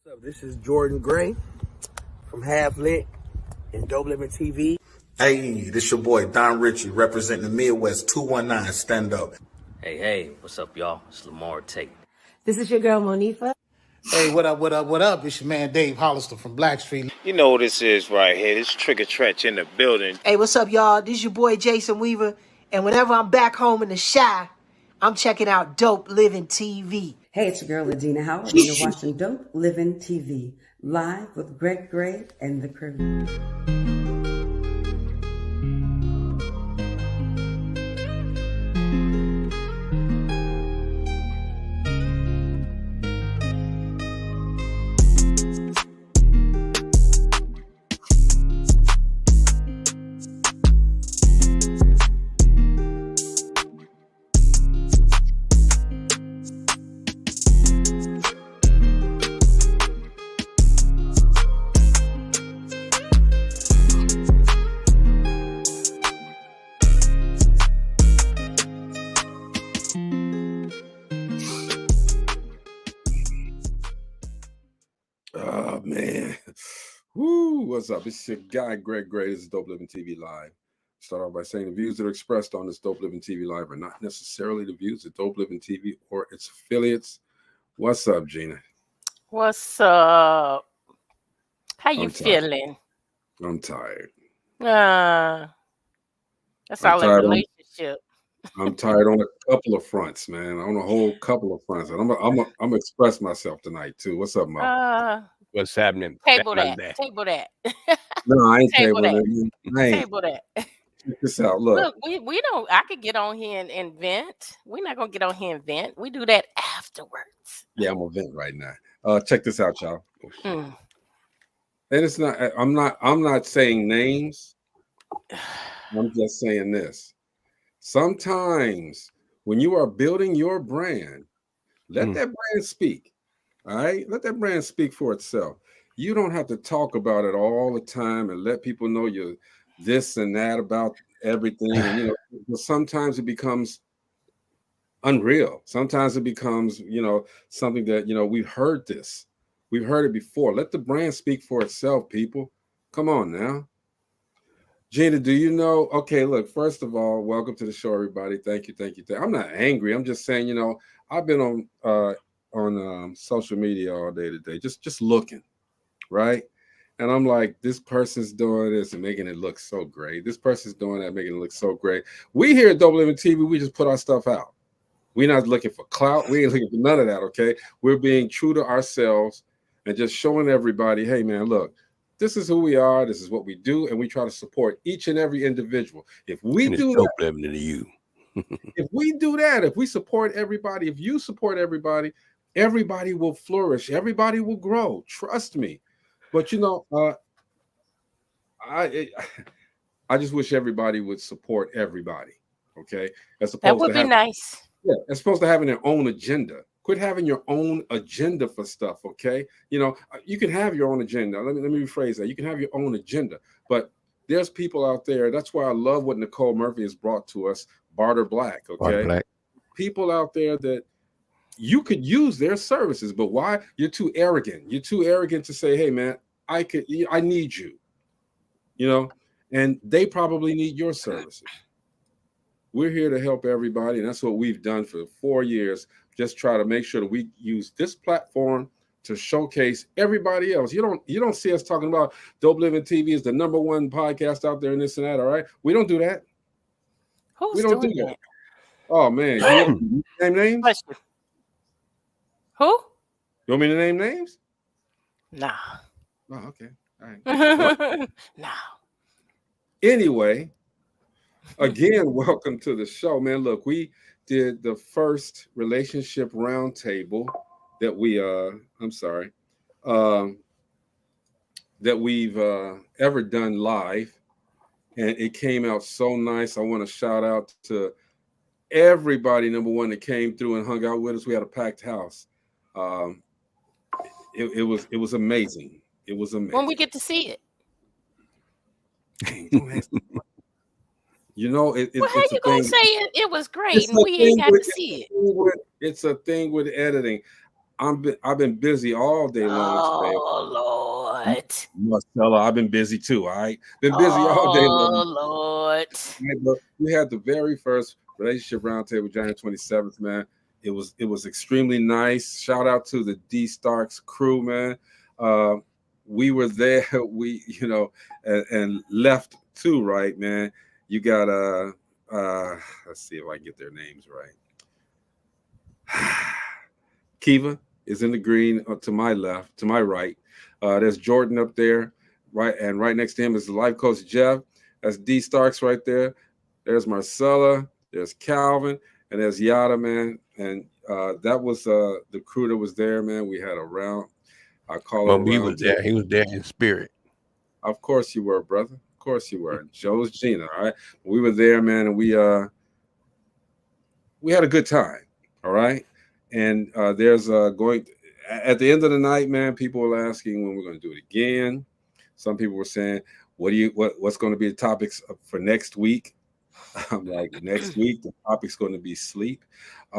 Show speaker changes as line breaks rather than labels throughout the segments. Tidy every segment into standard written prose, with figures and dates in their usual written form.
What's up? This is Jordan Gray from Half Lit and DopelivenTV.
Hey, this your boy Don Ritchie representing the Midwest 219 Stand Up.
Hey, what's up, y'all? It's Lamar Tate.
This is your girl, Monifa.
Hey, what up? It's your man Dave Hollister from Blackstreet.
You know what this is right here. This Trigger Trench in the building.
Hey, what's up, y'all? This is your boy Jason Weaver. And whenever I'm back home in the Chi, I'm checking out Dope Living TV.
Hey, it's your girl, Adina Howard, and you're watching Dope Living TV, live with Greg Gray and the crew.
Oh, man. Woo, what's up? It's your guy, Greg Gray. This is Dope Living TV Live. Start off by saying the views that are expressed on this Dope Living TV Live are not necessarily the views of Dope Living TV or its affiliates. What's up, Gina?
What's up? How you
I'm tired.
feeling?
I'm tired.
That's
I'm
all in
tired
relationship.
I'm tired on a couple of fronts, man. On a whole couple of fronts. And I'm gonna express myself tonight, too. What's up, Mo?
What's happening?
Table that. Table that.
No, I ain't
Table
tabling
that.
it. I ain't.
Table that.
Check this out. Look.
We don't. I could get on here and vent. We're not gonna get on here and vent. We do that afterwards.
Yeah, I'm gonna vent right now. Check this out, y'all.
Mm.
And it's not. I'm not saying names. I'm just saying this. Sometimes when you are building your brand, let that brand speak. All right, let that brand speak for itself. You don't have to talk about it all the time and let people know you're this and that about everything. And, sometimes it becomes unreal. Sometimes it becomes, something that, we've heard this. We've heard it before. Let the brand speak for itself, people. Come on now. Gina, do you know? Okay, look, first of all, welcome to the show, everybody. Thank you. I'm not angry. I'm just saying, I've been on social media all day today, just looking, right? And I'm like, this person's doing this and making it look so great. This person's doing that, making it look so great. We here at Dope Living TV, we just put our stuff out. We're not looking for clout. We ain't looking for none of that, okay? We're being true to ourselves and just showing everybody, hey, man, look, this is who we are. This is what we do. And we try to support each and every individual. If we do that, if we do that, if we support everybody, if you support everybody, everybody will flourish. Everybody will grow. Trust me. But, I just wish everybody would support everybody. Okay.
That would be nice.
Yeah. As opposed to having their own agenda. Quit having your own agenda for stuff, okay? You can have your own agenda. Let me rephrase that. You can have your own agenda, but there's people out there. That's why I love what Nicole Murphy has brought to us, Barter Black, okay? Barter Black. People out there that you could use their services, but why? You're too arrogant. You're too arrogant to say, hey, man, I need you, and they probably need your services. We're here to help everybody, and that's what we've done for 4 years. Just try to make sure that we use this platform to showcase everybody else. You don't see us talking about Dope Living TV is the #1 podcast out there and this and that, all right? We don't do that.
We don't do that.
Oh, man. You name names?
Question. Who?
You want me to name names?
Nah.
Oh, okay. All right.
Nah.
Anyway, again, welcome to the show, man. Look, we did the first relationship roundtable that we've ever done live, and it came out so nice. I want to shout out to everybody, #1, that came through and hung out with us. We had a packed house. It was amazing. It was amazing.
When we get to see it.
How
you gonna say it was great and we ain't got to see it?
It's a thing with editing. I've been busy all day long today.
Oh Lord.
Marcella, I've been busy too. All right, been busy all day long.
Oh Lord.
Right, but we had the very first relationship roundtable, January 27th, man. It was extremely nice. Shout out to the D Starks crew, man. We were there. We and left too, right, man. You got let's see if I can get their names right. Kiva is in the green to my left, to my right. There's Jordan up there, right, and right next to him is the life coach Jeff. That's D Starks right there. There's Marcella. There's Calvin, and there's Yada, man. And that was the crew that was there, man. We had a round. I call it.
He was there. He was there in spirit.
Of course you were, brother. Of course you were. Joe's Gina. All right. We were there, man, and we had a good time. All right. And there's going at the end of the night, man. People were asking when we're going to do it again. Some people were saying, what's going to be the topics for next week? I'm like, next week the topic's going to be sleep. They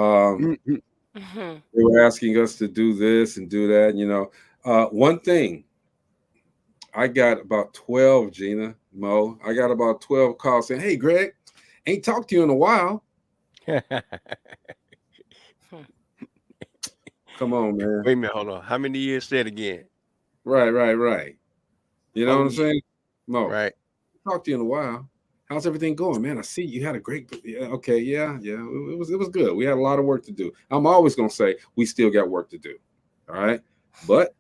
were asking us to do this and do that. One thing, I got about 12, Gina, Mo. I got about 12 calls saying, "Hey, Greg, ain't talked to you in a while." Come on, man.
Wait a minute, hold on. How many years? Say it again.
Right. You know what I'm saying? Mo,
right.
Talked to you in a while. How's everything going, man? I see you had a great. Okay, yeah. It was good. We had a lot of work to do. I'm always gonna say we still got work to do. All right, but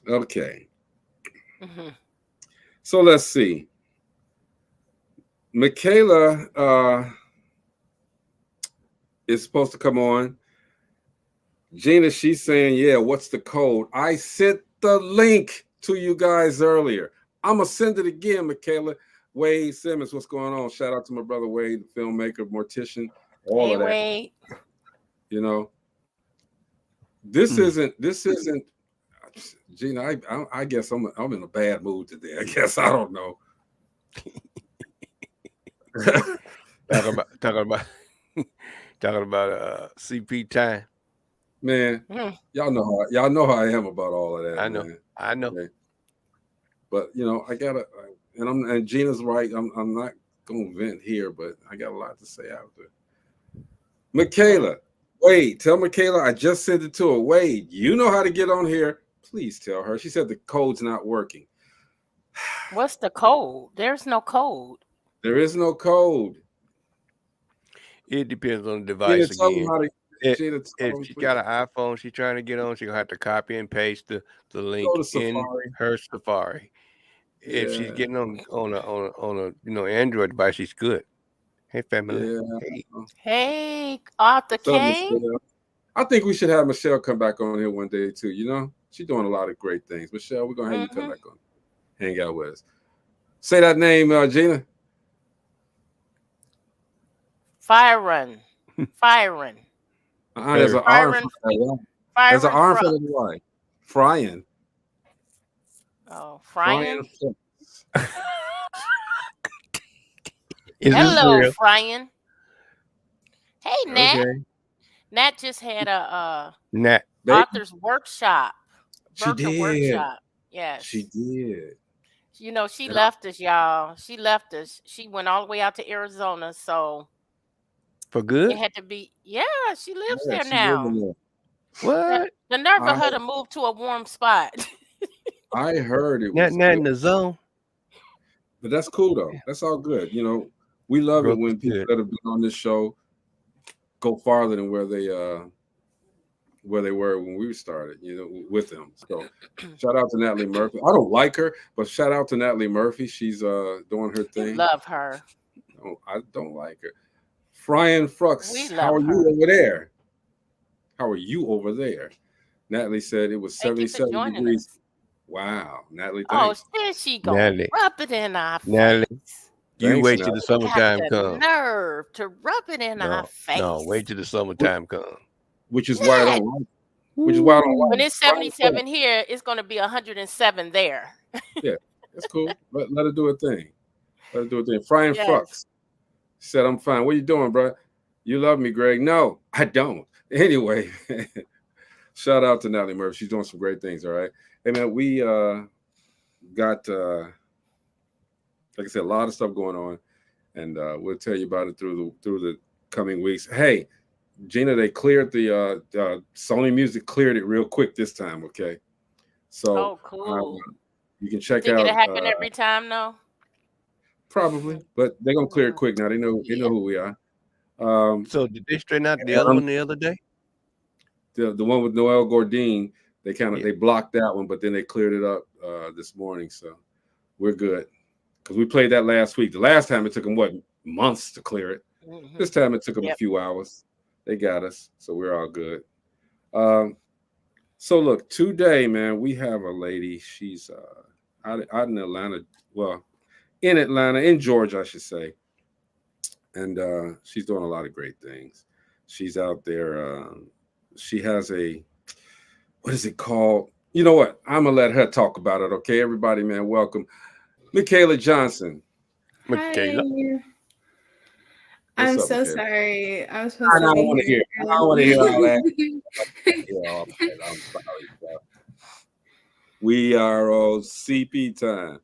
okay. So let's see. Mikayla is supposed to come on. Gina, she's saying, yeah, what's the code? I sent the link to you guys earlier. I'm going to send it again, Mikayla. Wade Simmons, what's going on? Shout out to my brother Wade, the filmmaker, mortician, all of that.
Wade.
This isn't, Gina, I guess I'm in a bad mood today. I guess, I don't know.
talking about CP time.
Man, y'all know how I am about all of that.
I know.
Man.
I know.
Okay. But I gotta, and Gina's right. I'm not gonna vent here, but I got a lot to say after. Mikayla, Wade, tell Mikayla I just sent it to her. Wade, you know how to get on here. Please tell her. She said the code's not working.
What's the code? There's no code.
There is no code.
It depends on the device again. If she got an iPhone, she's trying to get on, she's gonna have to copy and paste the link in her Safari. If she's getting on a Android device, she's good. Hey, family.
Yeah.
Hey, Arthur King.
I think we should have Michelle come back on here one day too. She's doing a lot of great things. Michelle, we're gonna have you come back on, hang out with us. Say that name, Gina.
Fire Run.
There's an R. There's an R for the Y. Frying.
Oh, frying.
Hello,
frying. Hey, Nat. Okay. Nat just had a author's workshop.
She did.
Workshop. Yes.
She did.
She left us, y'all. She left us. She went all the way out to Arizona, so
for good.
It had to be. Yeah, she lives there now.
What?
The nerve of her to move to a warm spot.
I heard it.
Not in the zone.
But that's cool though. That's all good. We love it when people that have been on this show go farther than where they were when we started, with them. So shout out to Natalie Murphy. I don't like her, but shout out to Natalie Murphy. She's doing her thing.
Love her.
No, I don't like her. Frying Frux, how are you over there? How are you over there? Natalie said it was 77 degrees. Us. Wow, Natalie, thanks.
Oh, there she goes. Rub it in our face.
Natalie, you wait till the summertime comes.
Nerve to rub it in our face.
No, wait till the summertime comes.
Which is why I don't like it. Which is why I don't like it.
When it's 77 here, it's going to be 107 there.
Yeah, that's cool. Let her do her thing. Frying Frux said, I'm fine. What are you doing, bro? You love me, Greg. No, I don't. Anyway, shout out to Natalie Murphy. She's doing some great things. All right. Hey man, we got like I said, a lot of stuff going on, and we'll tell you about it through the coming weeks. Hey, Gina, they cleared the Sony Music cleared it real quick this time. Okay, so
cool.
You can check
Think
out.
it'll happen every time, though?
Probably, but they're gonna clear it quick now. They know who we are.
So did they straighten out the other one the other day?
The one with Noel Gordine, they blocked that one, but then they cleared it up this morning, so we're good. Because we played that last week. The last time it took them months to clear it. Mm-hmm. This time it took them a few hours. They got us, so we're all good. So look, today, man, we have a lady. She's out in Atlanta. Well, in Atlanta, in Georgia, I should say. And she's doing a lot of great things. She's out there. She has what is it called? You know what? I'm going to let her talk about it, okay? Everybody, man, welcome. Mikayla Johnson.
Mikayla. I'm so
Mikayla?
Sorry. I was supposed
I don't want to hear. I don't want to hear all that. I'm sorry. Bro. We are on CP time.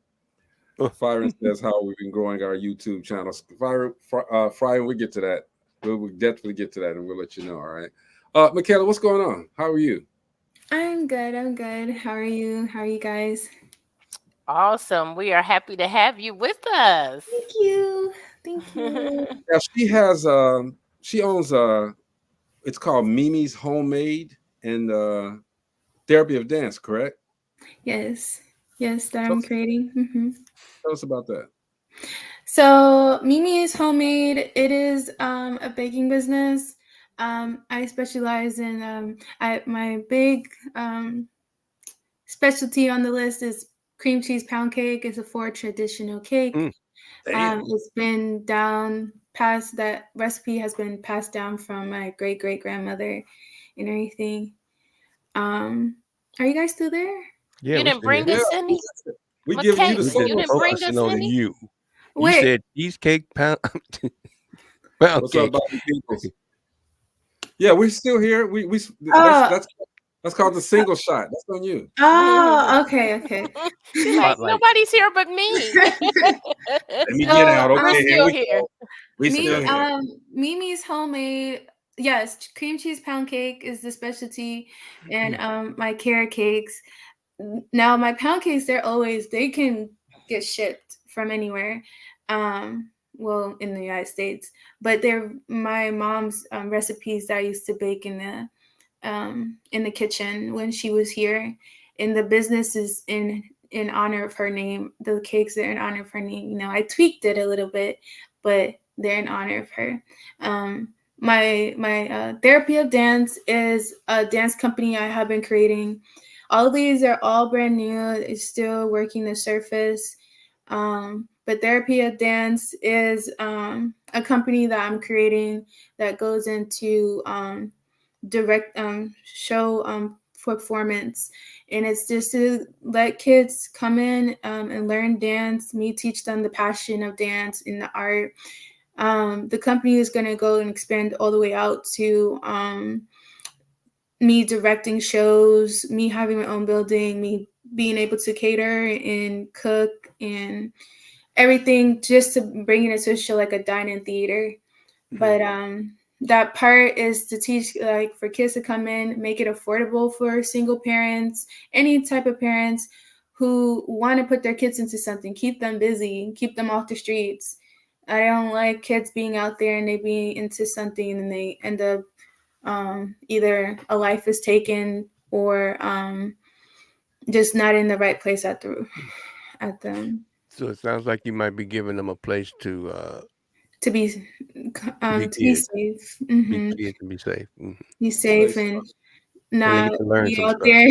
Fyron says how we've been growing our YouTube channel. Fyron, we'll get to that. We'll definitely get to that, and we'll let you know. All right. Mikayla, what's going on? How are you?
I'm good. How are you? How are you guys?
Awesome. We are happy to have you with us.
Thank you.
Now she owns it's called Mimi's Homemade and Therapy of Dance, correct?
Yes, that I'm creating. Mm-hmm.
Tell us about that.
So Mimi's Homemade, it is a baking business. I specialize in my big specialty on the list is cream cheese pound cake. It's a 4 traditional cake. It's been that recipe has been passed down from my great grandmother and everything. Are you guys still there?
Yeah, you didn't bring us any.
We give you the
you didn't bring us any.
You said cheesecake pound.
What's up, Bobby people? Yeah, we're still here. That's called the single shot. That's on you.
Oh, okay.
Like, nobody's here but me.
Let me get out. Okay,
we're still here.
We still here.
Mimi's Homemade. Yes, cream cheese pound cake is the specialty, and my carrot cakes. Now my pound cakes, they can get shipped from anywhere. Well, in the United States, but they're my mom's recipes that I used to bake in the kitchen when she was here. And the business is in honor of her name. The cakes are in honor of her name. You know, I tweaked it a little bit, but they're in honor of her. My Therapy of Dance is a dance company I have been creating. All of these are all brand new. It's still working the surface. But Therapy of Dance is a company that I'm creating that goes into direct show performance. And it's just to let kids come in and learn dance, me teach them the passion of dance and the art. The company is going to go and expand all the way out to me directing shows, me having my own building, me being able to cater and cook and everything, just to bring it into a show like a dine-in theater. But that part is to teach, like, for kids to come in, make it affordable for single parents, any type of parents who want to put their kids into something, keep them busy, keep them off the streets. I don't like kids being out there and they be into something and they end up either a life is taken or just not in the right place at them.
So it sounds like you might be giving them a place to
be safe. Mm-hmm.
Be safe. Mm-hmm.
Be safe and not be out there,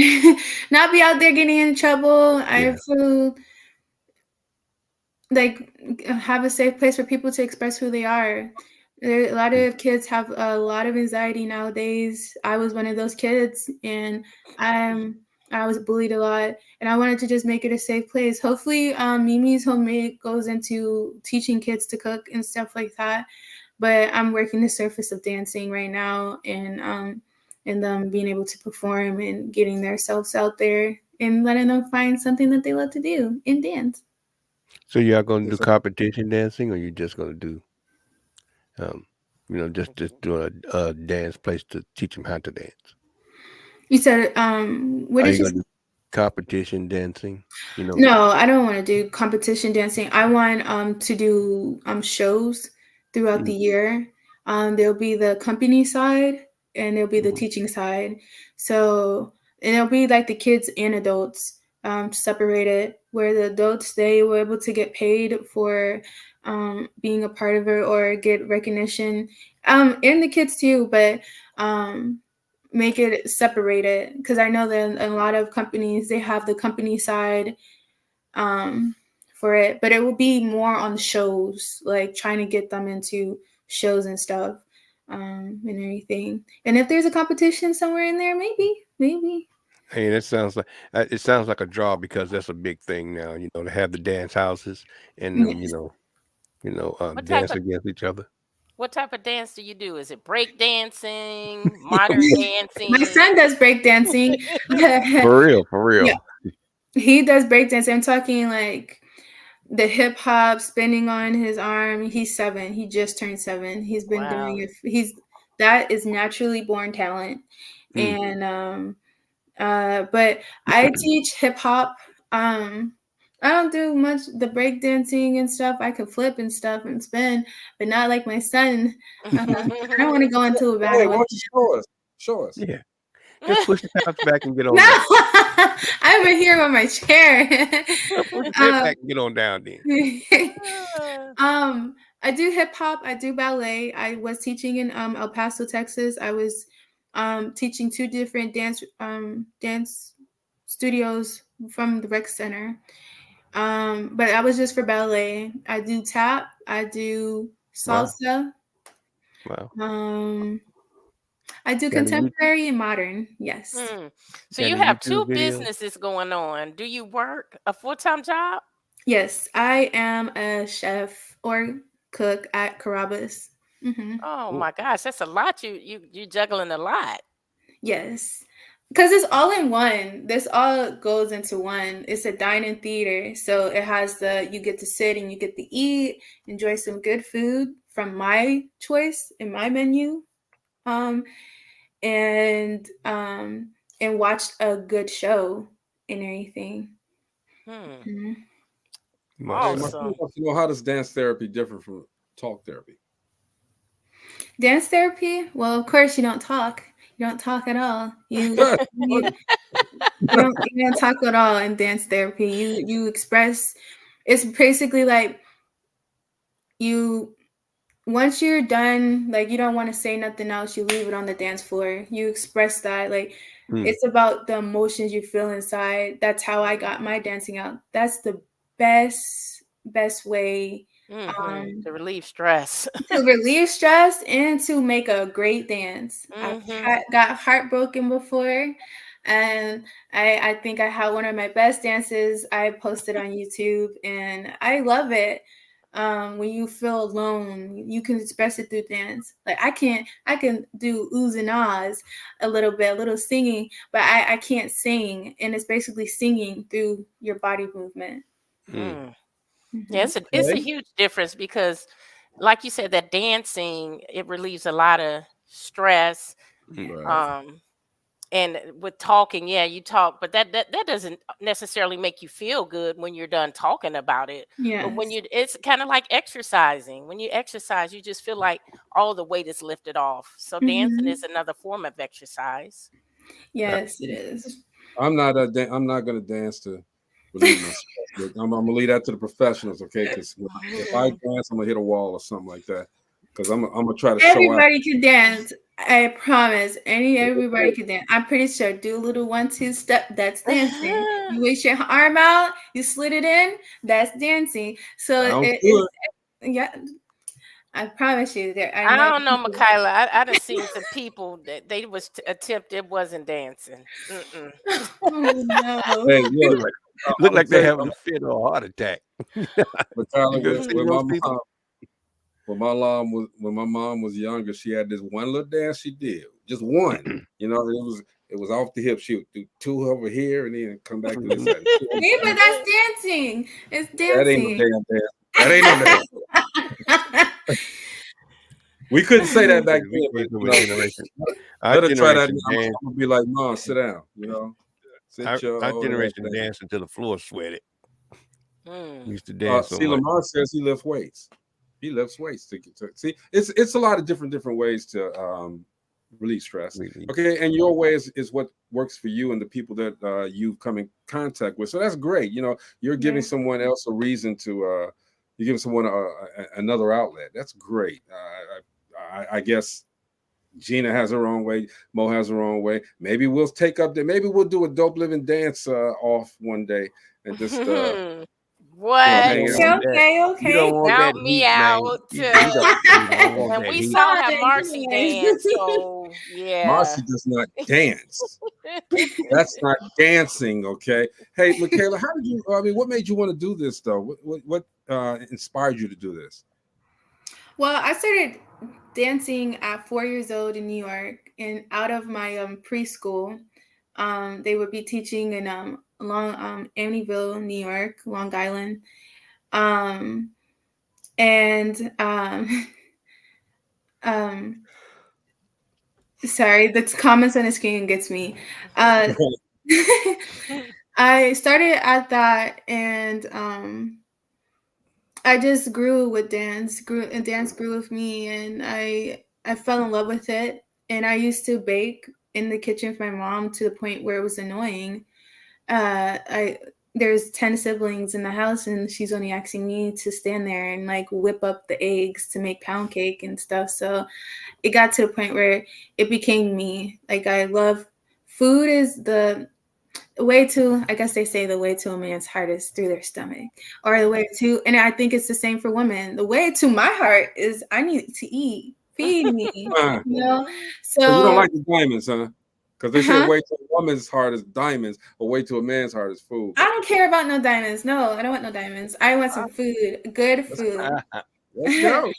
not be out there getting in trouble. Yeah. I feel like have a safe place for people to express who they are. A lot of kids have a lot of anxiety nowadays. I was one of those kids, and I was bullied a lot, and I wanted to just make it a safe place. Hopefully, Mimi's Homemade goes into teaching kids to cook and stuff like that. but I'm working the surface of dancing right now, and them being able to perform and getting themselves out there and letting them find something that they love to do in dance.
So you are going to do competition dancing, or you just going to do, just do a dance place to teach them how to dance?
You said, what did you say?
Competition dancing?
No, I don't want to do competition dancing. I want to do shows throughout the year. There'll be the company side and there'll be the teaching side. So, and it'll be like the kids and adults separated, where the adults, they were able to get paid for being a part of it or get recognition, and the kids too, but make it separated, because I know that a lot of companies, they have the company side for it, but it will be more on shows, like trying to get them into shows and stuff, and everything. And if there's a competition somewhere in there, maybe.
Hey, it sounds like a draw, because that's a big thing now, to have the dance houses and
Yes.
dance against each other.
What type of dance do you do? Is it break dancing, modern dancing?
My son does break dancing.
For real.
Yeah. He does break dancing. I'm talking like the hip hop, spinning on his arm. He's 7. He just turned 7. He's been doing it. That is naturally born talent. And but I teach hip hop. I don't do much the break dancing and stuff. I can flip and stuff and spin, but not like my son. I don't want to go into a battle.
Why don't you show us?
Yeah. Just push the couch back and get on
No,
down.
I'm in here on my chair.
Push it back and get on down then.
I do hip hop. I do ballet. I was teaching in El Paso, Texas. I was teaching 2 different dance studios from the rec center. But I was just for ballet. I do tap. I do salsa.
Wow.
I do contemporary and modern. Yes.
So you have 2 businesses going on. Do you work a full-time job?
Yes, I am a chef or cook at Carrabba's.
Oh my gosh, that's a lot. You juggling a lot.
Yes. Because it's all in one. This all goes into one. It's a dine-in theater. So it has you get to sit and you get to eat, enjoy some good food from my choice in my menu. And watch a good show and everything.
Awesome.
How does dance therapy differ from talk therapy?
Dance therapy? Well, of course you don't talk. You don't talk at all. You don't talk at all in dance therapy. You express. It's basically like once you're done, like you don't want to say nothing else. You leave it on the dance floor. You express that. Like it's about the emotions you feel inside. That's how I got my dancing out. That's the best way
to relieve stress.
To relieve stress and to make a great dance. I've got heartbroken before, and I think I had one of my best dances I posted on YouTube, and I love it. When you feel alone, you can express it through dance. Like I can do oohs and ahs a little singing, but I can't sing, and it's basically singing through your body movement.
Yeah, it's a huge difference, because like you said, that dancing, it relieves a lot of stress. And with talking, you talk, but that doesn't necessarily make you feel good when you're done talking about it.
Yeah.
But it's kind of like exercising. When you exercise, you just feel like all the weight is lifted off. So dancing is another form of exercise.
Yes, it is.
I'm not going to dance to relieve my stress. I'm going to leave that to the professionals, okay? Because if I dance, I'm going to hit a wall or something like that. Because I'm going to try to show out.
Everybody can dance. I promise. Everybody can dance. I'm pretty sure. Do a little 1-2 step. That's dancing. You reach your arm out. You slid it in. That's dancing. So yeah. I promise you.
I don't know, Mikayla. I done seen some people that they was attempt. It wasn't dancing.
Oh no.
Hey,
look like they're having a fit or a heart attack.
Mikayla, when my mom was younger, she had this one little dance she did, just one. You know, it was off the hip. She would do two over here and then come back to this side.
Yeah, but that's dancing. It's dancing.
That ain't no damn dance. That ain't no dance. We couldn't say that back then. But, you know, let her try that. I'm gonna be like, Mom, sit down. You know,
our generation danced until the floor sweated. Used to dance.
See, Lamar says he lifts weights. He lifts weights to see. It's a lot of different ways to release stress. Okay, and your way is what works for you and the people that you've come in contact with. So that's great. You know, you're giving someone else a reason to. You're giving someone another outlet. That's great. I guess Gina has her own way. Mo has her own way. Maybe we'll take up there. Maybe we'll do a Dope Living dance off one day and just.
What?
Okay.
You don't want
Count
that
me
heat,
out. And we saw how Marcy danced. So yeah.
Marcy does not dance. That's not dancing, okay? Hey, Mikayla, how did you? I mean, what made you want to do this though? What inspired you to do this?
Well, I started dancing at 4 years old in New York, and out of my preschool, they would be teaching in along Amityville, New York, Long Island, sorry, the comments on the screen gets me. I started at that, and I just grew with dance. Dance grew with me, and I fell in love with it. And I used to bake in the kitchen for my mom to the point where it was annoying. There's 10 siblings in the house, and she's only asking me to stand there and like whip up the eggs to make pound cake and stuff. So it got to the point where it became me. Like, I love food. Is the way to, I guess they say the way to a man's heart is through their stomach, or the way to, and I think it's the same for women. The way to my heart is I need to eat, feed me, you know? So
you don't like the diamonds, huh? Because they say way to a woman's heart is diamonds, but way to a man's heart is food.
I don't care about no diamonds. No, I don't want no diamonds. I want some food, good food.
Let's go.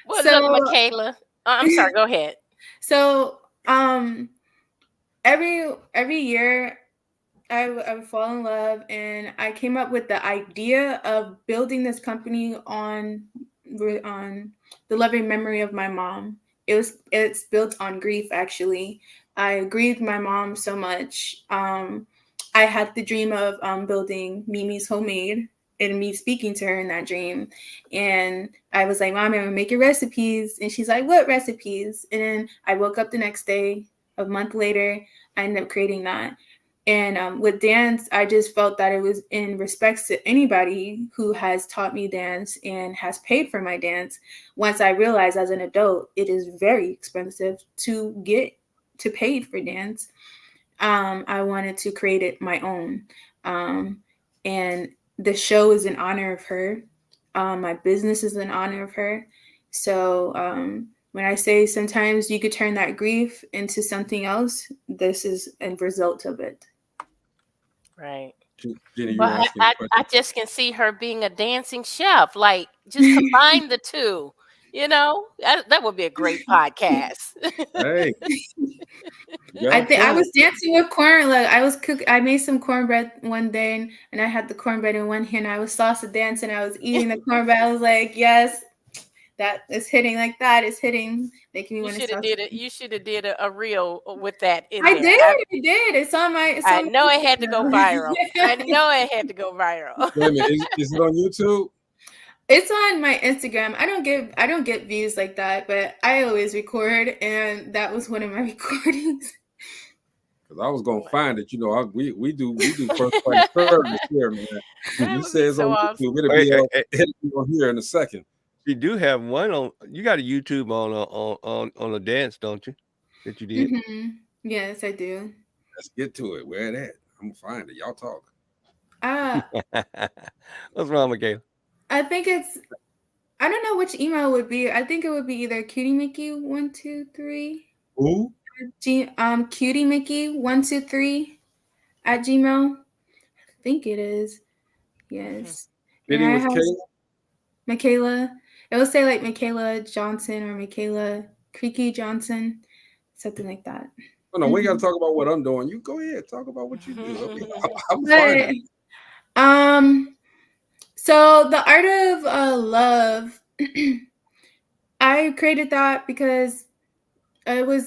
Well, look, Mikayla. I'm sorry. Go ahead.
So, every year, I would fall in love, and I came up with the idea of building this company on the loving memory of my mom. It's built on grief, actually. I grieved my mom so much. I had the dream of building Mimi's Homemade and me speaking to her in that dream. And I was like, Mom, I'm going to make your recipes. And she's like, what recipes? And then I woke up the next day, a month later, I ended up creating that. And with dance, I just felt that it was in respects to anybody who has taught me dance and has paid for my dance. Once I realized as an adult, it is very expensive to get to pay for dance. I wanted to create it my own. And the show is in honor of her. My business is in honor of her. So when I say sometimes you could turn that grief into something else, this is a result of it.
Right.
Jenny,
But I just can see her being a dancing chef. Like, just combine the two. You know, that would be a great podcast.
Hey.
I was dancing with corn. Like, I made some cornbread one day, and I had the cornbread in one hand. I was salsa dancing. I was eating the cornbread. I was like, yes, that is hitting. Like, that is hitting. Making me want to.
You should have did a reel with that.
I did. It's on my.
I know it had to go viral. I know it had to go viral.
Wait a minute, is it on YouTube?
It's on my Instagram. I don't get views like that, but I always record, and that was one of my recordings.
Because I was gonna find it, you know. We do first party service here, man. You say it's on YouTube. It'll be on here in a second.
You do have one on. You got a YouTube on a dance, don't you? That you did.
Mm-hmm. Yes, I do.
Let's get to it. Where it at? I'm gonna find it. Y'all talk.
What's wrong, Mikayla?
I think I don't know which email it would be. I think it would be either CutieMickey123.
Who?
CutieMickey123 at Gmail. I think it is. Yes.
Mikayla?
Mikayla. it will say like Mikayla Johnson or Mikayla Creaky Johnson, something like that.
Oh, no, we got to talk about what I'm doing. You go ahead, talk about what you do. I'm
fine. So the Art of Love, I created that because it was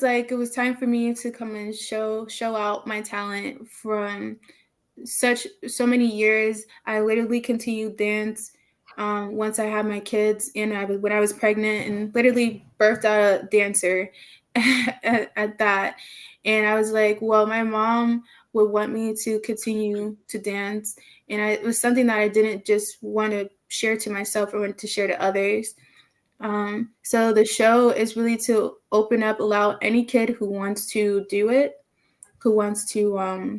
time for me to come and show out my talent from so many years. I literally continued dance once I had my kids, and when I was pregnant, and literally birthed out a dancer at that. And I was like, well, my mom would want me to continue to dance, and it was something that I didn't just want to share to myself, I wanted to share to others. So the show is really to open up, allow any kid who wants to do it, who wants to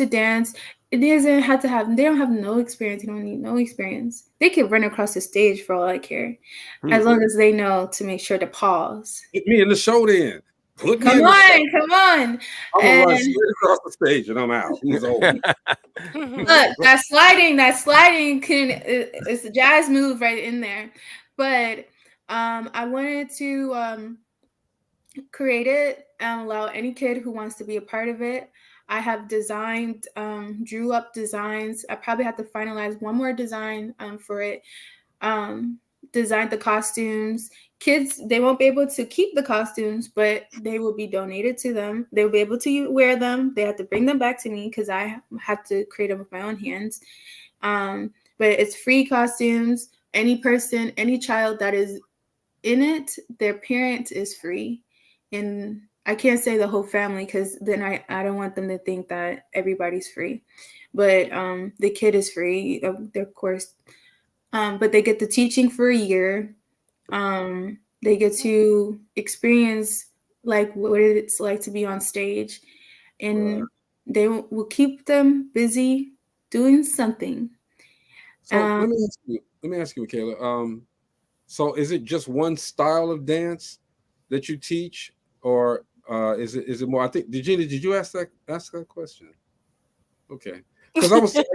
dance. It doesn't have to have, they don't have no experience. You don't need no experience. They can run across the stage for all I care. As long as they know to make sure to pause.
Put me in the show then.
Come on.
I'm going to run straight across the stage and I'm out. It's over.
Look, that sliding it's a jazz move right in there. But I wanted to create it and allow any kid who wants to be a part of it. I have designed, drew up designs. I probably have to finalize one more design for it. Designed the costumes. Kids, they won't be able to keep the costumes, but they will be donated to them. They will be able to wear them. They have to bring them back to me because I have to create them with my own hands. But it's free costumes. Any person, any child that is in it, their parent is free. And I can't say the whole family because then I don't want them to think that everybody's free. But the kid is free, of course. But they get the teaching for a year. They get to experience like what it's like to be on stage, and they will keep them busy doing something.
So let me ask you, Mikayla. So is it just one style of dance that you teach, or is it more? I think did you ask that question? Okay, because I was and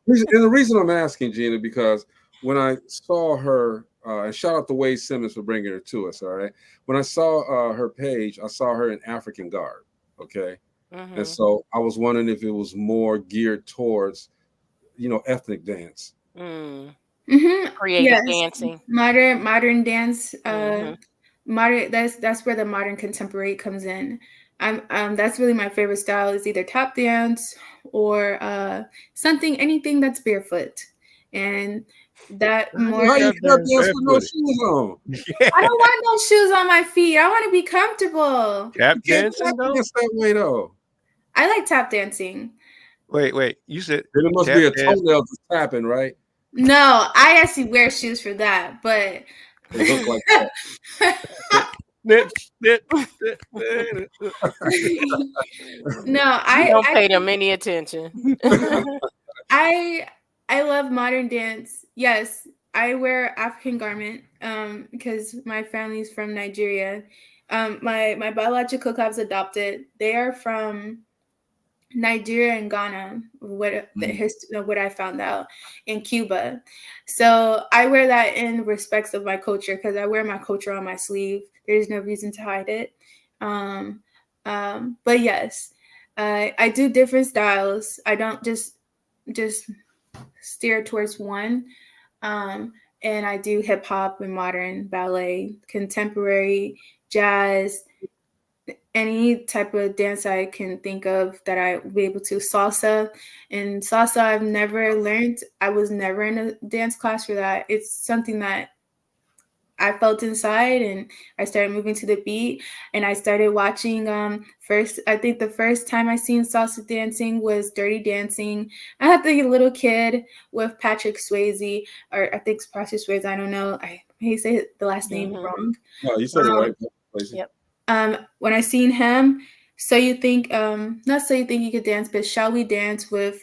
the reason I'm asking Gina, because when I saw her, and shout out to Wade Simmons for bringing her to us. All right, when I saw her page, I saw her in African garb. Okay, and so I was wondering if it was more geared towards, ethnic dance.
Creative dancing,
modern dance. Modern. That's where the modern contemporary comes in. That's really my favorite style. Is either tap dance or anything that's barefoot, and that more.
How you tap dance with no shoes on?
I don't want no shoes on my feet. I want to be comfortable.
Tap dancing though?
That way though.
I like tap dancing.
Wait. You said
there must be a toenail to tapping, right?
No, I actually wear shoes for that, but
they look like that.
No, I
don't pay them any attention.
I love modern dance. Yes, I wear African garment because my family's from Nigeria. My biological club's adopted. They are from Nigeria and Ghana, what I found out, in Cuba. So I wear that in respects of my culture because I wear my culture on my sleeve. There's no reason to hide it. But yes, I do different styles. I don't just steer towards one. And I do hip hop and modern, ballet, contemporary, jazz, any type of dance I can think of that I will be able to. Salsa. And salsa I've never learned. I was never in a dance class for that. It's something that I felt inside, and I started moving to the beat, and I started watching I think the first time I seen salsa dancing was Dirty Dancing. I had the little kid with Patrick Swayze, or I think it's Patrick Swayze, I don't know. I may say the last name wrong.
No, you said it right.
Yep.
When I seen him, So You Think, not So You Think You Could Dance, but Shall We Dance with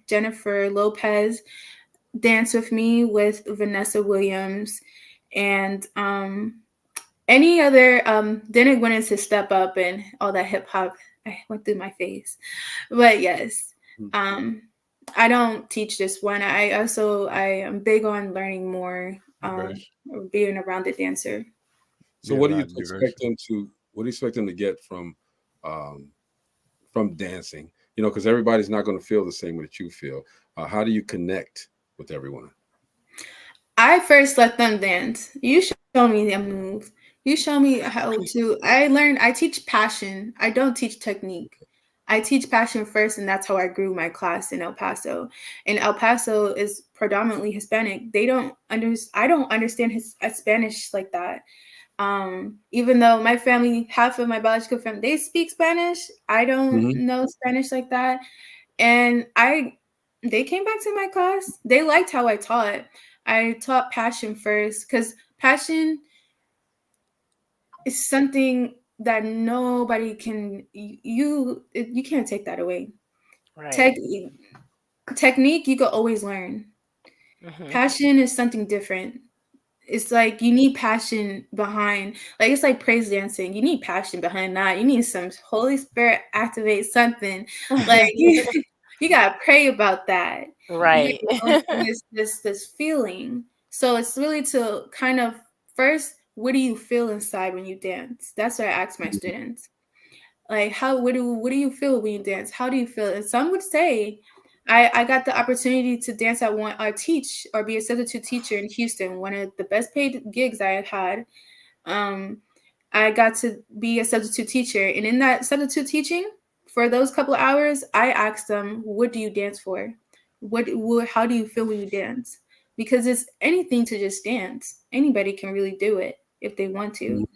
Jennifer Lopez, Dance With Me with Vanessa Williams, and any other, then it went into Step Up and all that hip hop. I went through my face. But yes, I don't teach this one. I am big on learning more being a rounded dancer.
So what do you expect them to? What do you expect them to get from dancing? You know, because everybody's not going to feel the same way that you feel. How do you connect with everyone?
I first let them dance. You show me a move. You show me how to. I teach passion. I don't teach technique. I teach passion first, and that's how I grew my class in El Paso. And El Paso is predominantly Hispanic. I don't understand Spanish like that. Even though my family, half of my biological family, they speak Spanish. I don't know Spanish like that. And they came back to my class. They liked how I taught. I taught passion first, because passion is something that nobody can, you can't take that away.
Right.
Technique, you can always learn. Passion is something different. It's like you need passion behind, like it's like praise dancing. You need passion behind that. You need some Holy Spirit activate something. Like you gotta pray about that.
Right.
This feeling. So it's really to kind of first, what do you feel inside when you dance? That's what I ask my students. Like, what do you feel when you dance? How do you feel? And some would say, I got the opportunity to dance teach or be a substitute teacher in Houston, one of the best paid gigs I had. I got to be a substitute teacher. And in that substitute teaching, for those couple of hours, I asked them, what do you dance for? How do you feel when you dance? Because it's anything to just dance. Anybody can really do it if they want to.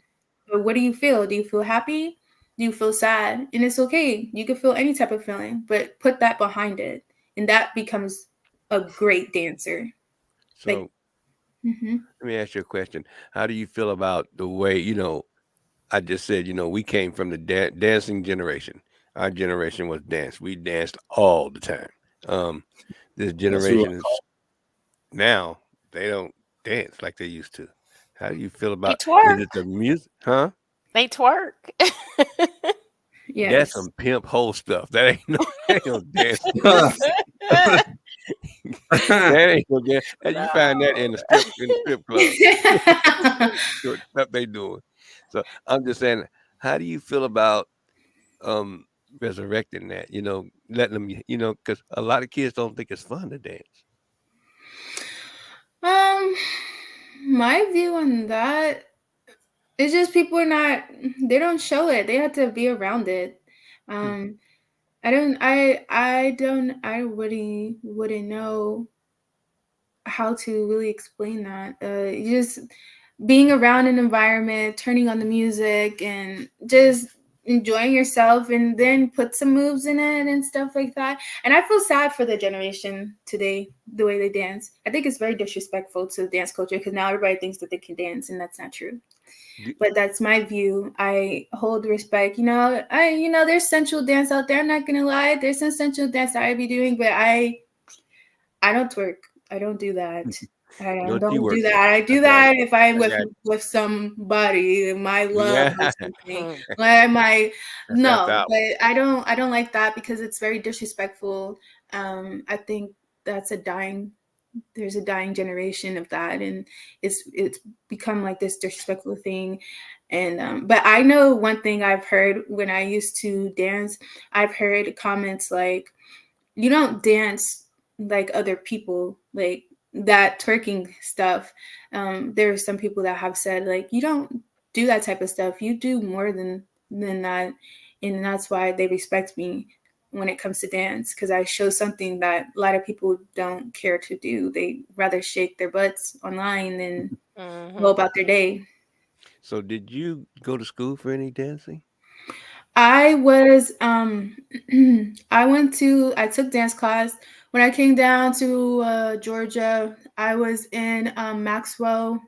But what do you feel? Do you feel happy? Do you feel sad? And it's okay. You can feel any type of feeling, but put that behind it. And that becomes a great dancer.
So let me ask you a question. How do you feel about the way, I just said, we came from the dancing generation. Our generation was dance. We danced all the time. This generation is now, they don't dance like they used to. How do you feel about is it the music? Huh?
They twerk.
Yes.
That's some pimp hole stuff. That ain't no dance. That ain't no dance. You find that in the strip club. What they doing. So I'm just saying, how do you feel about resurrecting that? Letting them, because a lot of kids don't think it's fun to dance.
My view on that, it's just people they don't show it. They have to be around it. I really wouldn't know how to really explain that. Just being around an environment, turning on the music, and just enjoying yourself, and then put some moves in it and stuff like that. And I feel sad for the generation today, the way they dance. I think it's very disrespectful to the dance culture, because now everybody thinks that they can dance, and that's not true. But that's my view. I hold respect. There's sensual dance out there. I'm not gonna lie. There's some sensual dance that I be doing, but I don't twerk. I don't do that. I don't do that. I do that if I'm with somebody, my love or something. But I don't like that, because it's very disrespectful. I think there's a dying generation of that, and it's become like this disrespectful thing. And but I know one thing I've heard when I used to dance. I've heard comments like, you don't dance like other people, like that twerking stuff. There are some people that have said, like, you don't do that type of stuff. You do more than that. And that's why they respect me when it comes to dance, because I show something that a lot of people don't care to do. They rather shake their butts online than go about their day.
So did you go to school for any dancing?
I was I took dance class when I came down to Georgia. I was in Maxwell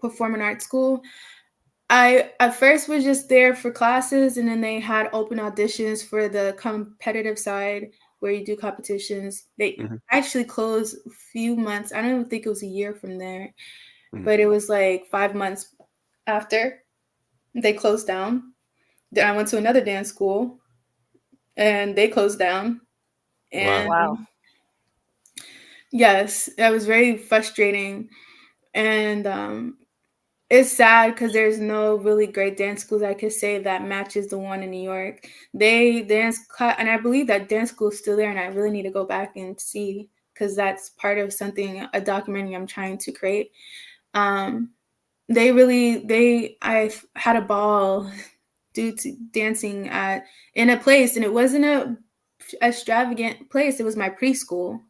Performing Arts School. I at first was just there for classes, and then they had open auditions for the competitive side where you do competitions. They actually closed a few months. I don't even think it was a year from there, but it was like 5 months after they closed down. Then I went to another dance school, and they closed down. And
wow.
Yes, that was very frustrating. And it's sad because there's no really great dance schools I could say that matches the one in New York. They dance class, and I believe that dance school is still there, and I really need to go back and see because that's part of something, a documentary I'm trying to create. I had a ball due to dancing in a place, and it wasn't a extravagant place. It was my preschool.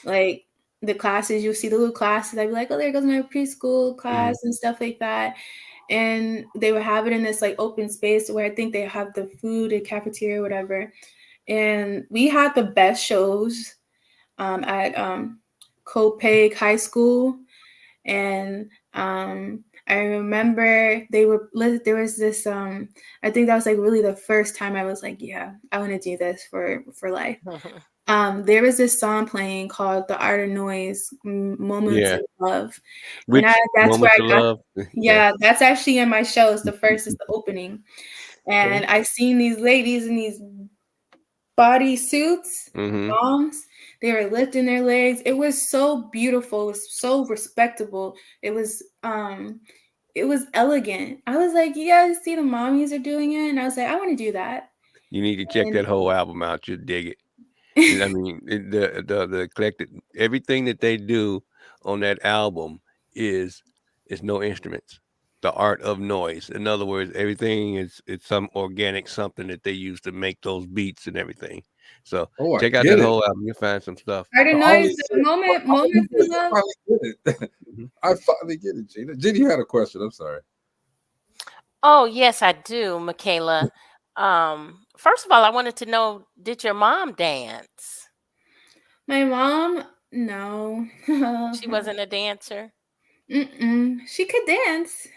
Like the classes, you'll see the little classes. I'd be like, oh, there goes my preschool class and stuff like that. And they would have it in this like open space where I think they have the food and cafeteria or whatever. And we had the best shows at Copeg High School. And I remember there was this I think that was like really the first time I was like, yeah, I want to do this for life. There was this song playing called "The Art of Noise," Moments of Love.
Which
and that's where
Moments
I
of
got.
Love?
Yeah, that's actually in my show. It's the first, it's the opening, and I seen these ladies in these body suits, moms. They were lifting their legs. It was so beautiful. It was so respectable. It was elegant. I was like, you guys see the mommies are doing it, and I was like, I want to do that.
You need to check that whole album out. You'll dig it. And I mean, the collected everything that they do on that album is no instruments. The Art of Noise. In other words, everything is some organic something that they use to make those beats and everything. So check out that whole album. You'll find some stuff.
Art of Noise, moments of love.
I finally get it, Gina. Gina, you had a question. I'm sorry.
Oh, yes, I do, Mikayla. First of all, I wanted to know, did your mom dance?
My mom, no.
She wasn't a dancer?
She could dance.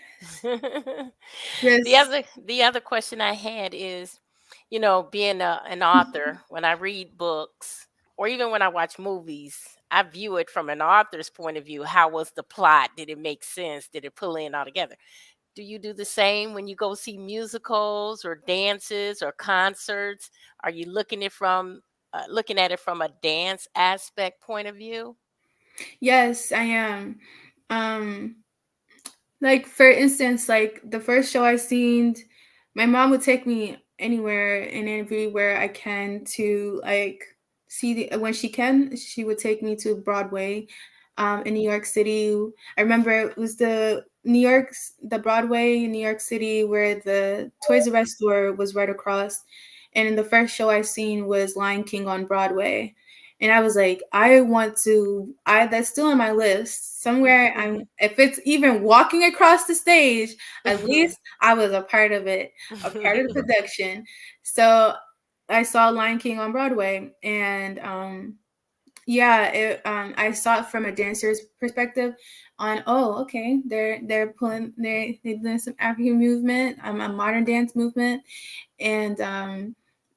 The other question I had is, being an author, when I read books or even when I watch movies, I view it from an author's point of view. How was the plot? Did it make sense? Did it pull in all together? Do you do the same when you go see musicals or dances or concerts? Are you looking at it from a dance aspect point of view?
Yes, I am. Like for instance, like the first show I seen, my mom would take me anywhere and everywhere I can to like see when she can, she would take me to Broadway in New York City. I remember it was the Broadway in New York City where the Toys R Us store was right across. And the first show I seen was Lion King on Broadway. And I was like, that's still on my list. Somewhere if it's even walking across the stage, at least I was a part of it, a part of the production. So I saw Lion King on Broadway, and I saw it from a dancer's perspective on, okay, they're doing some African movement, a modern dance movement. And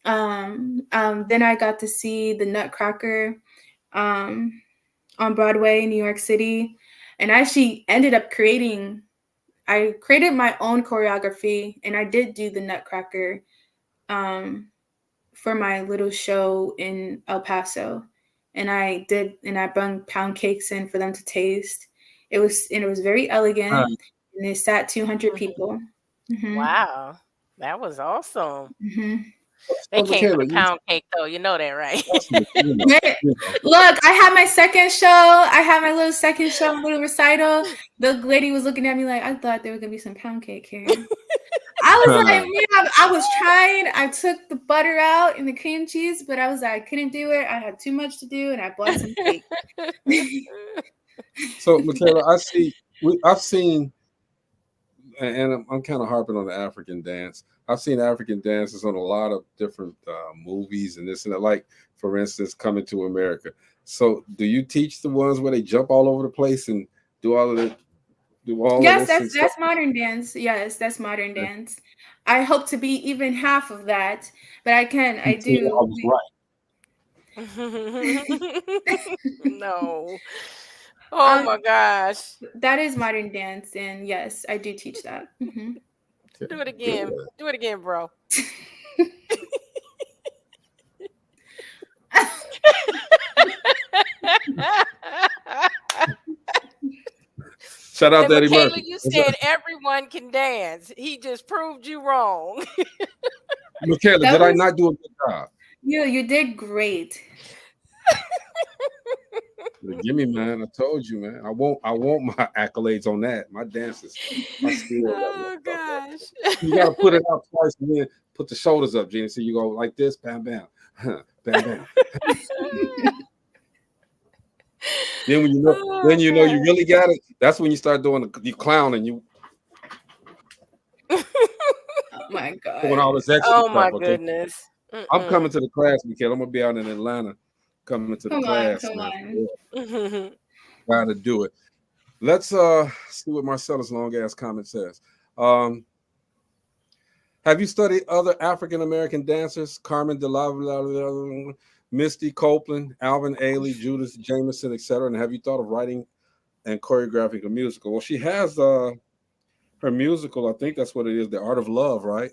then I got to see the Nutcracker on Broadway in New York City, and I actually ended up created my own choreography, and I did do the Nutcracker for my little show in El Paso, and I brought pound cakes in for them to taste. It was very elegant, and it sat 200 people.
Wow, that was awesome. They
Oh,
came for the
Mikayla,
pound cake, though. You know that, right?
Look, I had my second show. I had my little second show, little recital. The lady was looking at me like, I thought there was gonna be some pound cake here. I was like, man, I was trying. I took the butter out and the cream cheese, but I was like, I couldn't do it. I had too much to do, and I bought some cake.
So, Mikayla, I've seen, and I'm kind of harping on the African dance. I've seen African dances on a lot of different movies and this and that, like, for instance, Coming to America. So do you teach the ones where they jump all over the place and do all of it?
Yes, that's modern dance. Yes, that's modern dance. I hope to be even half of that, but I do.
I was
right.
No. Oh my gosh.
That is modern dance, and yes, I do teach that.
Do it again. Do it again, bro.
Shout out
And
to Eddie
Mikayla,
Murphy.
you said everyone can dance. He just proved you wrong.
Mikayla, did I not do a good job?
You did great.
Give me, man. I told you, man. I want my accolades on that. My dances, my skills.
Oh gosh.
You gotta put it out twice and then put the shoulders up, Gina. So you go like this, bam, bam, bam, bam. Then when you know you really got it, that's when you start doing you clown and you.
Oh my God.
Doing all this extra
Oh
stuff,
my
okay?
goodness.
I'm coming to the class, Mikayla. I'm gonna be out in Atlanta, coming to the class.
Come on.
Got to do it. Let's see what Marcella's long ass comment says. Have you studied other African American dancers? Carmen de la Misty Copeland, Alvin Ailey, Judith Jameson, etc. And have you thought of writing and choreographing a musical? Well, she has her musical. I think that's what it is, The Art of Love, right?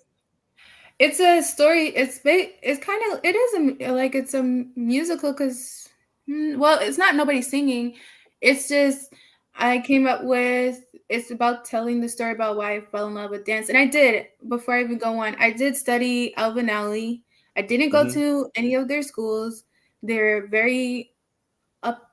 It's a story. It's kind of, it is it's a musical because, well, it's not nobody singing. It's just I came up with. It's about telling the story about why I fell in love with dance. And I did, before I even go on, I did study Alvin Ailey. I didn't go to any of their schools. They're very up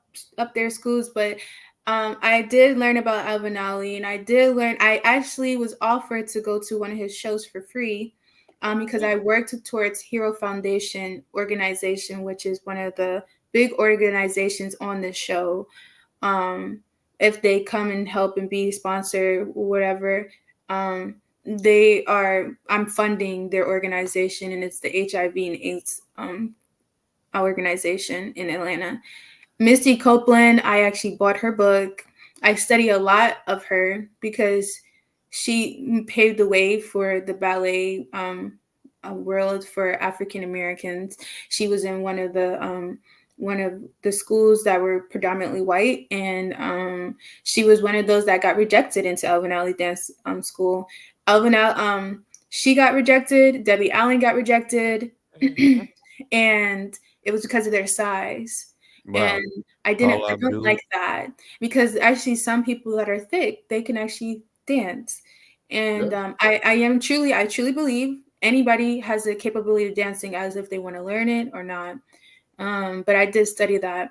their schools, but I did learn about Alvin Ailey, and I actually was offered to go to one of his shows for free. Because I worked towards Hero Foundation organization, which is one of the big organizations on this show. If they come and help and be sponsor, whatever, I'm funding their organization, and it's the HIV and AIDS organization in Atlanta. Misty Copeland, I actually bought her book. I study a lot of her because she paved the way for the ballet world for African Americans. She was in one of the schools that were predominantly white, and she was one of those that got rejected into Alvin Ailey Dance School. She got rejected. Debbie Allen got rejected, and it was because of their size. Wow. And I don't like that, because actually some people that are thick, they can actually dance. And I truly believe anybody has the capability of dancing, as if they want to learn it or not. But I did study that.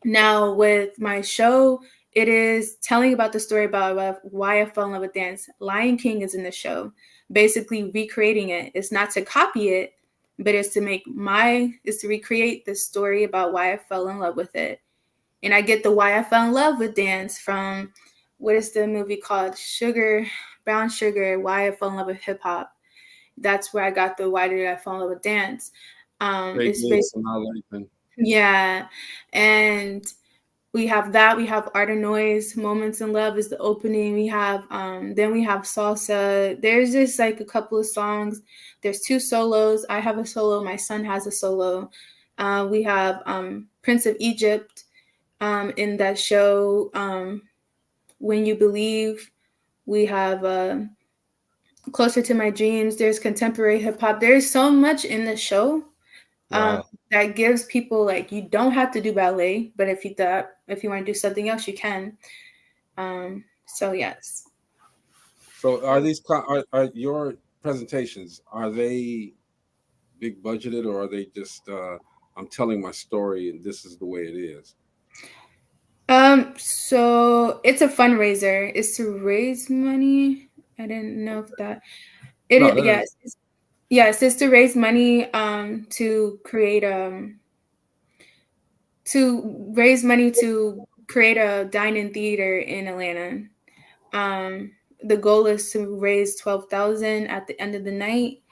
Now with my show, it is telling about the story about why I fell in love with dance. Lion King is in the show, basically recreating it. It's not to copy it, but it's to recreate the story about why I fell in love with it. And I get the why I fell in love with dance from, what is the movie called? Brown Sugar, Why I Fell in Love with Hip Hop. That's where I got the why did I fall in love with dance. Yeah. And we have that. We have Art of Noise, Moments in Love is the opening. We have then we have Salsa. There's just like a couple of songs. There's 2 solos. I have a solo. My son has a solo. We have Prince of Egypt in that show. When You Believe. We have Closer to My Dreams. There's contemporary hip hop. There's so much in the show that gives people, like, you don't have to do ballet, but if you want to do something else, you can. So yes.
So are your presentations, are they big budgeted, or are they just I'm telling my story and this is the way it is?
So it's a fundraiser. It's to raise money. I didn't know if that. Yes, it's to raise money to create a dine-in theater in Atlanta. The goal is to raise $12,000 at the end of the night.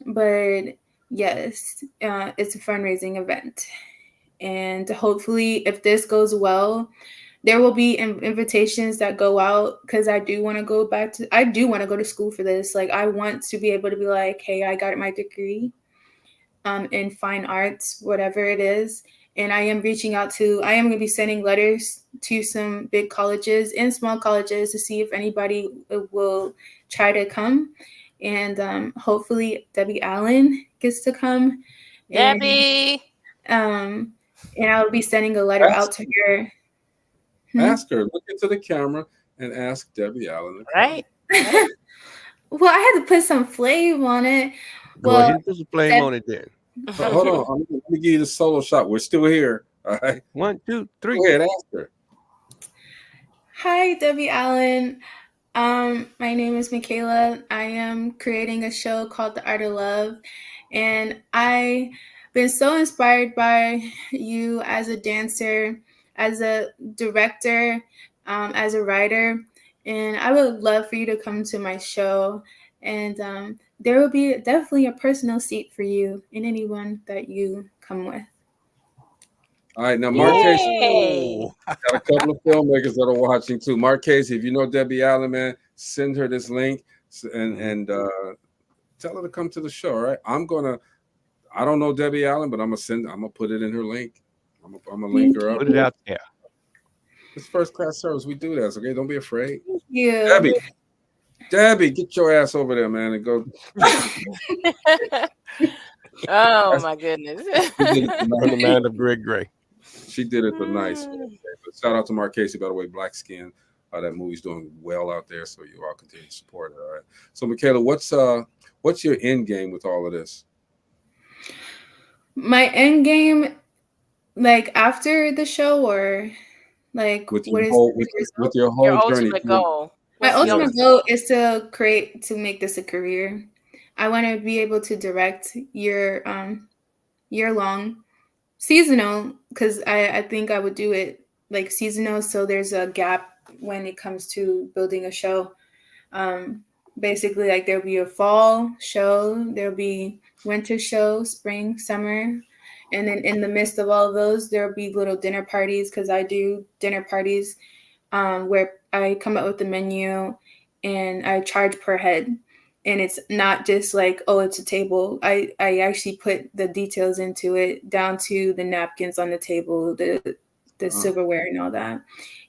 But yes, it's a fundraising event. And hopefully, if this goes well, there will be invitations that go out, because I do want to go to school for this. Like, I want to be able to be like, hey, I got my degree in fine arts, whatever it is. And I am going to be sending letters to some big colleges and small colleges to see if anybody will try to come. And hopefully Debbie Allen gets to come.
Debbie!
And I'll be sending a letter out to her.
Ask her, look into the camera and ask Debbie Allen.
Right.
Well, I had to put some flavor on it.
Go ahead and put some flame on it then.
Hold on. Let me give you the solo shot. We're still here. All right.
1, 2, 3.
Go ahead, ask her.
Hi, Debbie Allen. My name is Mikayla. I am creating a show called The Art of Love, and I've been so inspired by you as a dancer, as a director, as a writer, and I would love for you to come to my show, and there will be definitely a personal seat for you and anyone that you come with.
All right, now Marquez got a couple of filmmakers that are watching too. Marquez, if you know Debbie Allen, man, send her this link and tell her to come to the show. All right, I don't know Debbie Allen, but I'm gonna put it in her link. I'm gonna link her up.
Put it out there.
It's first class service. We do that, okay? Don't be afraid.
Yeah.
Debbie, get your ass over there, man, and go.
Oh my goodness.
The man of Greg Gray.
She did it the nice way. Okay? But shout out to Mark Casey, by the way, Black Skin. That movie's doing well out there, so you all continue to support it. All right. So, Mikayla, what's your end game with all of this?
My end game, like after the show, or like
with your whole journey.
Ultimate goal.
My ultimate goal is to make this a career. I want to be able to direct year-long seasonal, because I think I would do it like seasonal, so there's a gap when it comes to building a show. Basically, like there'll be a fall show, there'll be winter show, spring, summer, and then in the midst of all of those, there'll be little dinner parties, because I do dinner parties where I come up with the menu and I charge per head. And it's not just like, oh, it's a table. I actually put the details into it, down to the napkins on the table, the silverware and all that.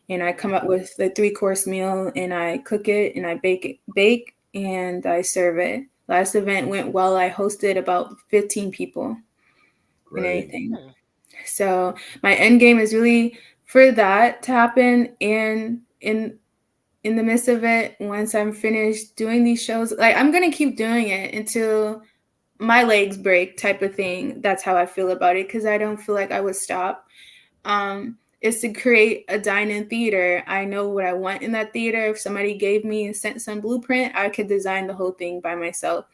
And I come up with the 3-course meal, and I cook it, and I bake, and I serve it. Last event went well. I hosted about 15 people. Great. And anything. So my end game is really for that to happen. And in the midst of it, once I'm finished doing these shows, like I'm going to keep doing it until my legs break, type of thing. That's how I feel about it, because I don't feel like I would stop. Is to create a dine-in theater. I know what I want in that theater. If somebody gave me and sent some blueprint, I could design the whole thing by myself.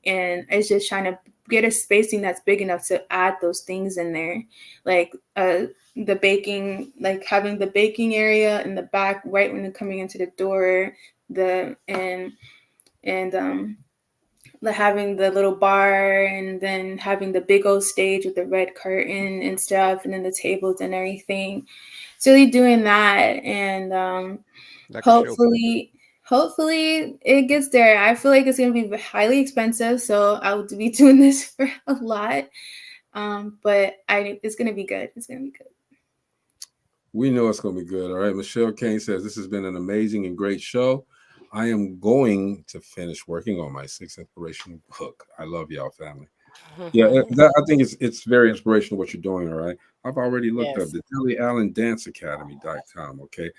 And it's just trying to get a spacing that's big enough to add those things in there. Like the baking, like having the baking area in the back right when you're coming into the door, having the little bar, and then having the big old stage with the red curtain and stuff, and then the tables and everything. So really doing that, and hopefully it gets there. I feel like it's going to be highly expensive, so I will be doing this for a lot. But it's going to be good. It's going to be good.
We know it's going to be good. All right. Michelle Kane says, this has been an amazing and great show. I am going to finish working on my 6th inspirational book. I love y'all, family. Yeah, I think it's very inspirational what you're doing. All right. I've already looked up the DebbieAllenDanceAcademy.com. Okay.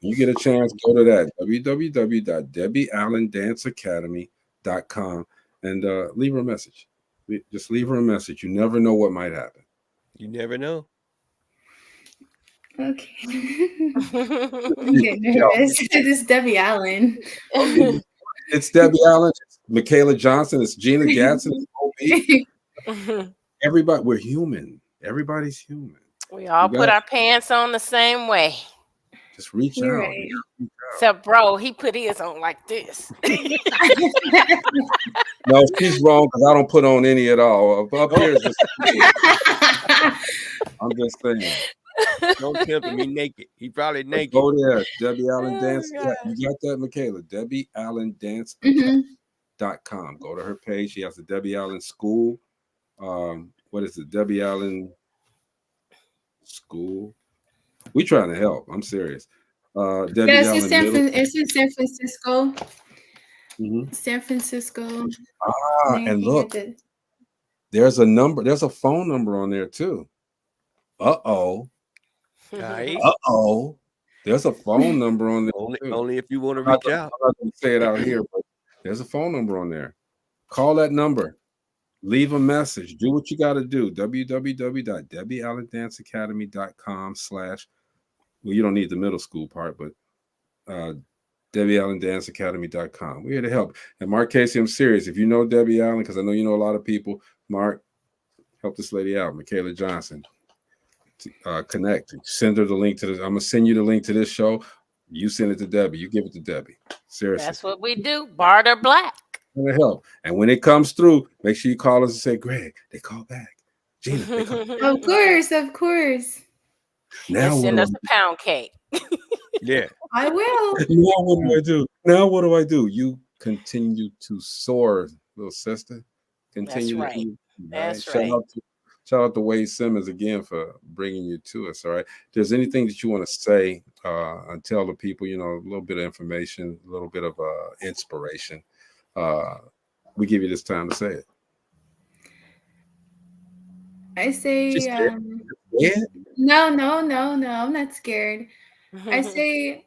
When you get a chance, go to that, www.DebbieAllenDanceAcademy.com, and leave her a message. Just leave her a message. You never know what might happen.
You never know.
Okay. I'm getting nervous. It's Debbie Allen.
It's Debbie Allen. It's Mikayla Johnson. It's Gina Gatson. It's OB. Everybody, we're human. Everybody's human.
We all put our pants on the same way.
Just reach out.
Right.
So, bro, he put his on like this.
No, she's wrong, because I don't put on any at all. Up here is just I'm just saying.
Don't tempt me naked. He probably naked.
Go there, Debbie Allen Dance. You got that, Mikayla? DebbieAllenDanceAcademy.com. Go to her page. She has the Debbie Allen School. What is it? Debbie Allen School. We trying to help. I'm serious. Debbie Allen
it's in San Francisco.
Mm-hmm.
San Francisco.
And look, there's a number. There's a phone number on there too. Uh-oh. There's a phone number on there.
Only if you want to reach out.
I'm not going to say it out here, but there's a phone number on there. Call that number. Leave a message. Do what you got to do. www.debbieallendanceacademy.com/ well, you don't need the middle school part, but DebbieAllenDanceAcademy.com. We're here to help. And Mark Casey, I'm serious. If you know Debbie Allen, because I know you know a lot of people, Mark, help this lady out, Mikayla Johnson. Connect. Send her the link to this. I'm gonna send you the link to this show. You send it to Debbie. You give it to Debbie. Seriously.
That's what we do. Barter black.
Help. And when it comes through, make sure you call us and say, Greg, they call back. Gina, they call back.
Of course.
Now
send us a pound cake.
Yeah.
I will.
Now what do I do? You continue to soar, little sister. Continue.
That's right. That's
right. Shout out to Wade Simmons again for bringing you to us. All right. If there's anything that you want to say and tell the people, you know, a little bit of information, a little bit of inspiration, we give you this time to say it.
I say, no, I'm not scared. I say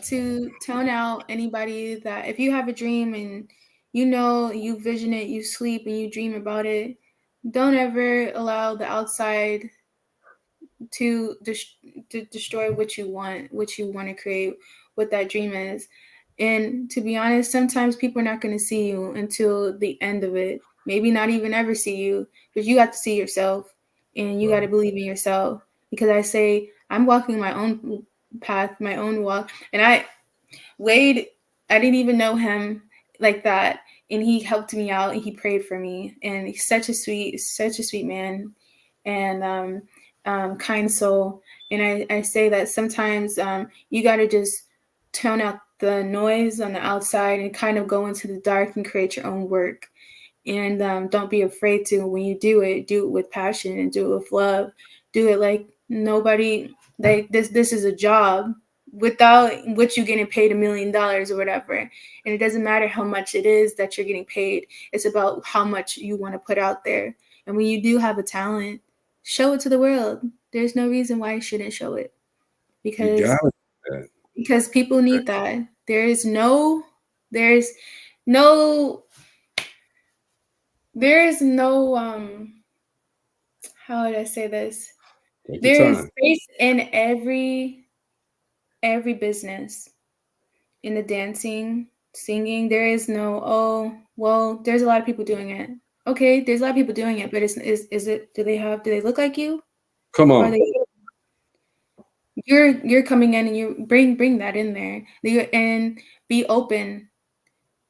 to tone out anybody that if you have a dream and you know, you vision it, you sleep and you dream about it, don't ever allow the outside to destroy what you want to create, what that dream is. And to be honest, sometimes people are not going to see you until the end of it. Maybe not even ever see you, but you have to see yourself and you got to believe in yourself. Because I say, I'm walking my own path, my own walk. And Wade, I didn't even know him like that. And he helped me out and he prayed for me. And he's such a sweet man and kind soul. And I say that sometimes you got to just tone out the noise on the outside and kind of go into the dark and create your own work. And don't be afraid to, when you do it with passion and do it with love. Do it like nobody, like this is a job without what you're getting paid $1 million or whatever. And it doesn't matter how much it is that you're getting paid. It's about how much you want to put out there. And when you do have a talent, show it to the world. There's no reason why you shouldn't show it. Because people need that. There's no how would I say this? There is space in every business. In the dancing, singing, there is no, oh, well, there's a lot of people doing it. Okay, there's a lot of people doing it, but is it, do they look like you?
Come on.
You're coming in and you bring that in there and be open.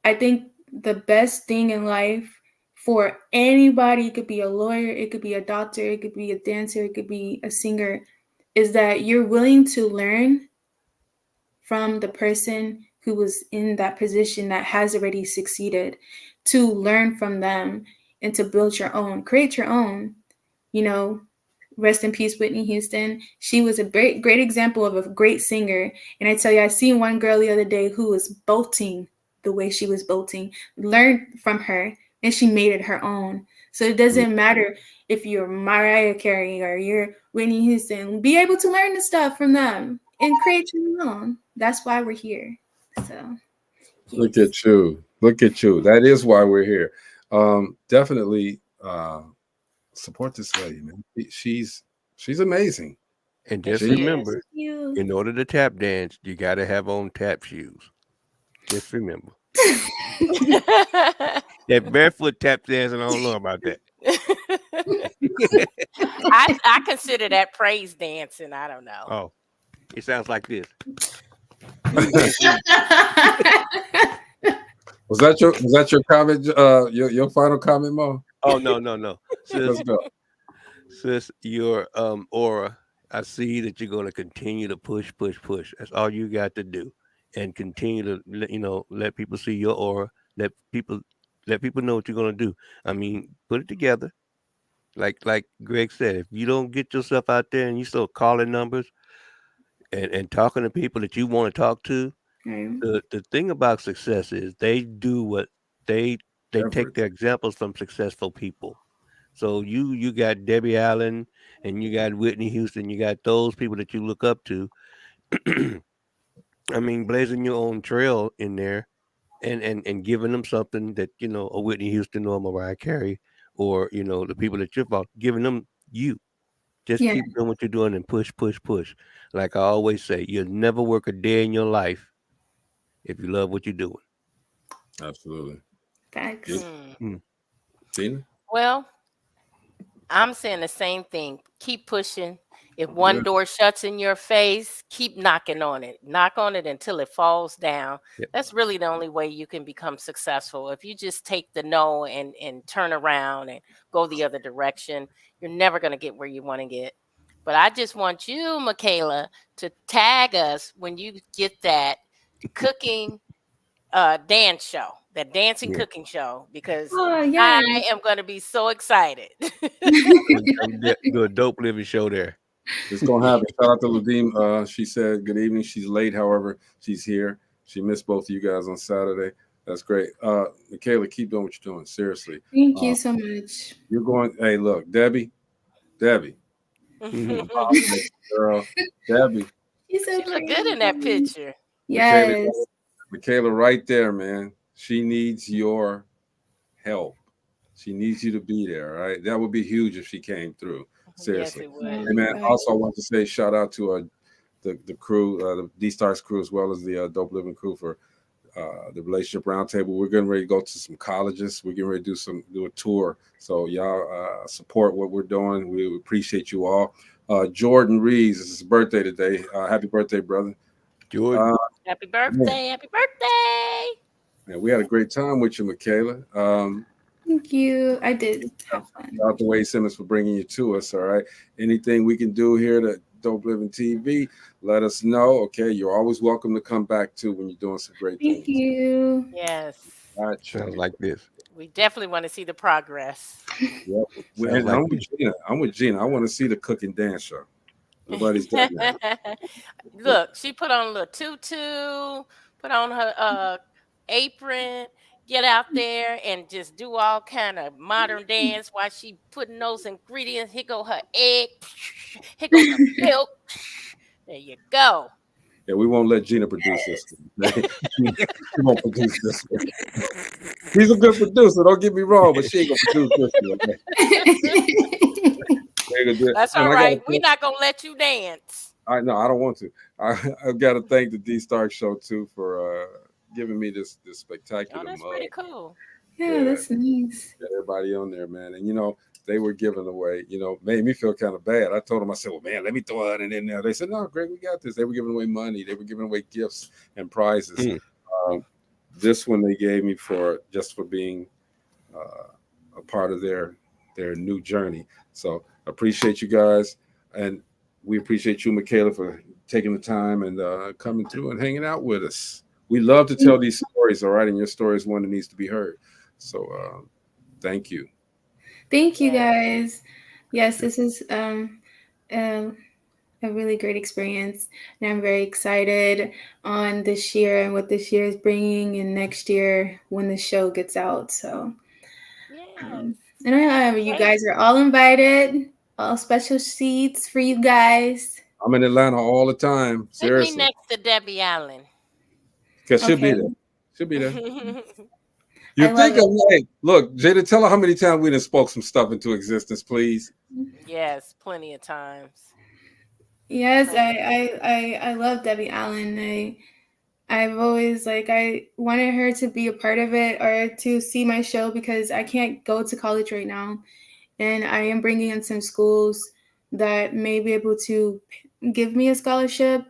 I think the best thing in life for anybody, it could be a lawyer, it could be a doctor, it could be a dancer, it could be a singer, is that you're willing to learn from the person who was in that position that has already succeeded, to learn from them and to build your own, create your own. You know, rest in peace, Whitney Houston. She was a great example of a great singer. And I tell you, I seen one girl the other day who was bolting the way she was bolting, learned from her, and she made it her own. So it doesn't matter if you're Mariah Carey or you're Whitney Houston, be able to learn the stuff from them and create your own. That's why we're here. So yes.
Look at you. That is why we're here. Definitely support this lady, man. She's amazing.
And just remember, in order to tap dance, you got to have on tap shoes. Just remember. That barefoot tap dancing, I don't know about that.
I consider that praise dancing. I don't know.
Oh, it sounds like this.
Was that your comment? Your final comment, Mo?
Oh no.
Let's go.
Sis, your aura, I see that you're going to continue to push. That's all you got to do, and continue to let people see your aura. Let people know what you're going to do. I mean, put it together. Like Greg said, if you don't get yourself out there and you start calling numbers and talking to people that you want to talk to, the thing about success is they do what they take their examples from successful people. So you got Debbie Allen and you got Whitney Houston, you got those people that you look up to. I mean, blazing your own trail in there, and giving them something that a Whitney Houston or a Mariah Carey, or the people that you're about, giving them you. Just
Yeah.
keep doing what you're doing and push, push, push. Like I always say, you'll never work a day in your life if you love what you're doing.
Absolutely.
Thanks.
Tina?
Well, I'm saying the same thing. Keep pushing. If one door shuts in your face, keep knocking on it. Knock on it until it falls down.
Yep.
That's really the only way you can become successful. If you just take the no and turn around and go the other direction, you're never going to get where you want to get. But I just want you, Mikayla, to tag us when you get that cooking dance show, that dancing cooking show, because
yes.
I am going to be so excited.
Do a dope living show there.
It's gonna happen. Shout out to Ladim. She said good evening. She's late, however, she's here. She missed both of you guys on Saturday. That's great. Mikayla, keep doing what you're doing. Seriously.
Thank you so much.
You're going. Hey, look, Debbie. Girl, Debbie.
She's so
She look good in that picture.
Yes.
Mikayla, right there, man. She needs your help. She needs you to be there. All right, that would be huge if she came through. Seriously.
Yes, it would.
And man, also I want to say shout out to the crew, the D-Stars crew, as well as the Dope Living crew for the Relationship Roundtable. We're getting ready to go to some colleges. We're getting ready to do a tour. So y'all support what we're doing. We appreciate you all. Jordan Reeves, it's his birthday today. Happy birthday, brother.
Jordan.
Happy birthday. Happy birthday.
Man, we had a great time with you, Mikayla.
Thank you. I did have fun.
Shout out to Wade Simmons for bringing you to us. All right. Anything we can do here to Dope Living TV, let us know. Okay. You're always welcome to come back too when you're doing some great things.
Thank you.
Yes.
All right.
Sounds like this.
We definitely want to see the progress.
Yep. And I'm with Gina. I'm with Gina. I want to see the cooking dance show. Nobody's done that.
Look, she put on a little tutu, put on her apron, get out there and just do all kind of modern dance while she putting those ingredients. Here go her egg. Here go the milk. There you go.
Yeah, we won't let Gina produce this. She won't produce this. She's a good producer. Don't get me wrong, but she ain't gonna produce this.
That's all right. We're not gonna let you dance.
I know. I don't want to. I've got to thank the D-Star show too for giving me this spectacular
that's
mug.
pretty cool.
Yeah, that's nice.
Everybody on there, man, and they were giving away. Made me feel kind of bad. I told them, I said, "Well, man, let me throw it in there." They said, "No, Greg, we got this." They were giving away money. They were giving away gifts and prizes. This one they gave me for being a part of their new journey. So appreciate you guys, and we appreciate you, Mikayla, for taking the time and coming through and hanging out with us. We love to tell these stories, all right? And your story is one that needs to be heard. So thank you.
Thank you, guys. Yes, this is a really great experience. And I'm very excited on this year and what this year is bringing, and next year when the show gets out. So, and you guys are all invited. All special seats for you guys.
I'm in Atlanta all the time. Seriously.
Put me next to Debbie Allen.
Because she'll be there. She'll be there. You think of like, look, Jada, tell her how many times we done spoke some stuff into existence, please.
Yes, plenty of times.
Yes, I love Debbie Allen. I've always I wanted her to be a part of it or to see my show because I can't go to college right now. And I am bringing in some schools that may be able to give me a scholarship,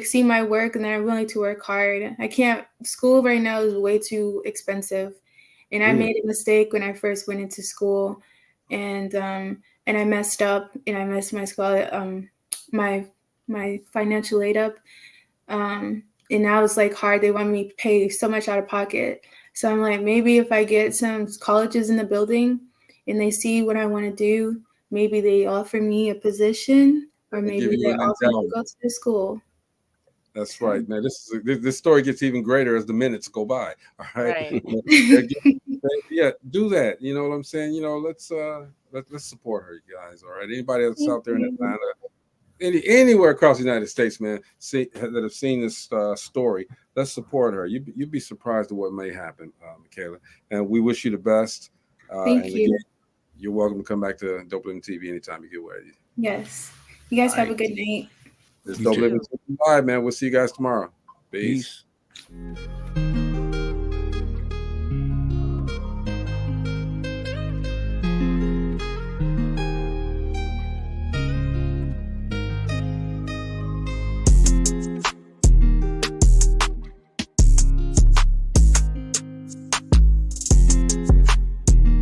see my work, and they're willing to work hard. School right now is way too expensive. And I made a mistake when I first went into school, and I messed up, and I messed my my financial aid up. And now it's hard. They want me to pay so much out of pocket. So I'm maybe if I get some colleges in the building and they see what I want to do, maybe they offer me a position, or maybe they offer me to go to the school.
That's right, man. This story gets even greater as the minutes go by. All right. Yeah, do that. You know what I'm saying? Let's support her, you guys. All right. Anybody else out there in Atlanta, anywhere across the United States, man, that have seen this story, let's support her. You'd be surprised at what may happen, Mikayla. And we wish you the best.
Thank you. Again,
you're welcome to come back to Dope Living TV anytime you get ready.
Yes. You guys have a good night.
It's Dope Living TV Live, man. We'll see you guys tomorrow. Peace.